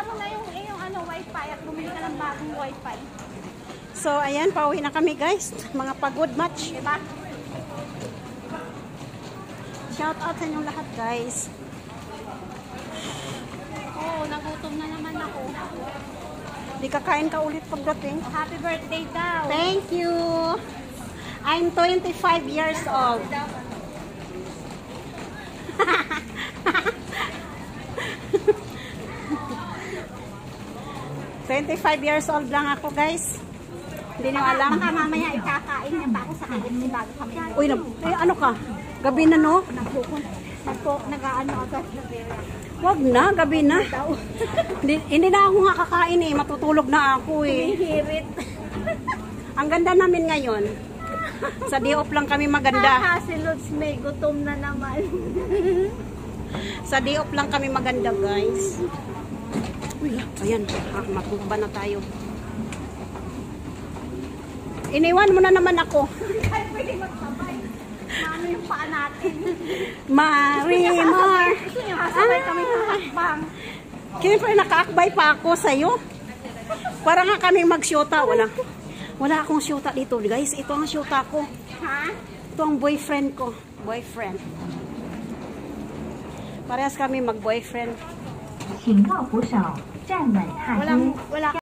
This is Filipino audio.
mo na yung ano, wifi at bumili ka ng bagong wifi. So, ayan, pauwi na kami guys. Mga pagod match. Diba? Shout out sa inyong lahat guys. Oo, nagutom na naman ako. Di kakain ka ulit pagdating. Oh, happy birthday daw. Thank you. I'm 25 years old. 25 years old lang ako guys. Hindi nyo alam. Baka mamaya ikakain niya pa ako sa KFC bago kami. Uy, ano ka? Gabi na no? Nag-ano agad. Wag na, gabi na. Hindi na ako nga kakain eh. Matutulog na ako eh. Hirit. Ang ganda namin ngayon. Sa day off lang kami maganda. Si Lods may gutom na naman. Sa day off lang kami maganda guys. Uy, ayan. Matumba na tayo. Iniwan mo na naman ako. Ay, pwede magsabay. Ano yung paa natin? Marimar. Gusto niyo kasabay kami sa hakbang. Siyempre nakaakbay pa ako sa'yo. Para nga kaming mag-shoota. Wala akong shoota dito guys. Ito ang shoota ko. Ha? Ito ang boyfriend ko. Boyfriend. Parehas kami mag-boyfriend. 请到扶手，站稳踏阶。Wala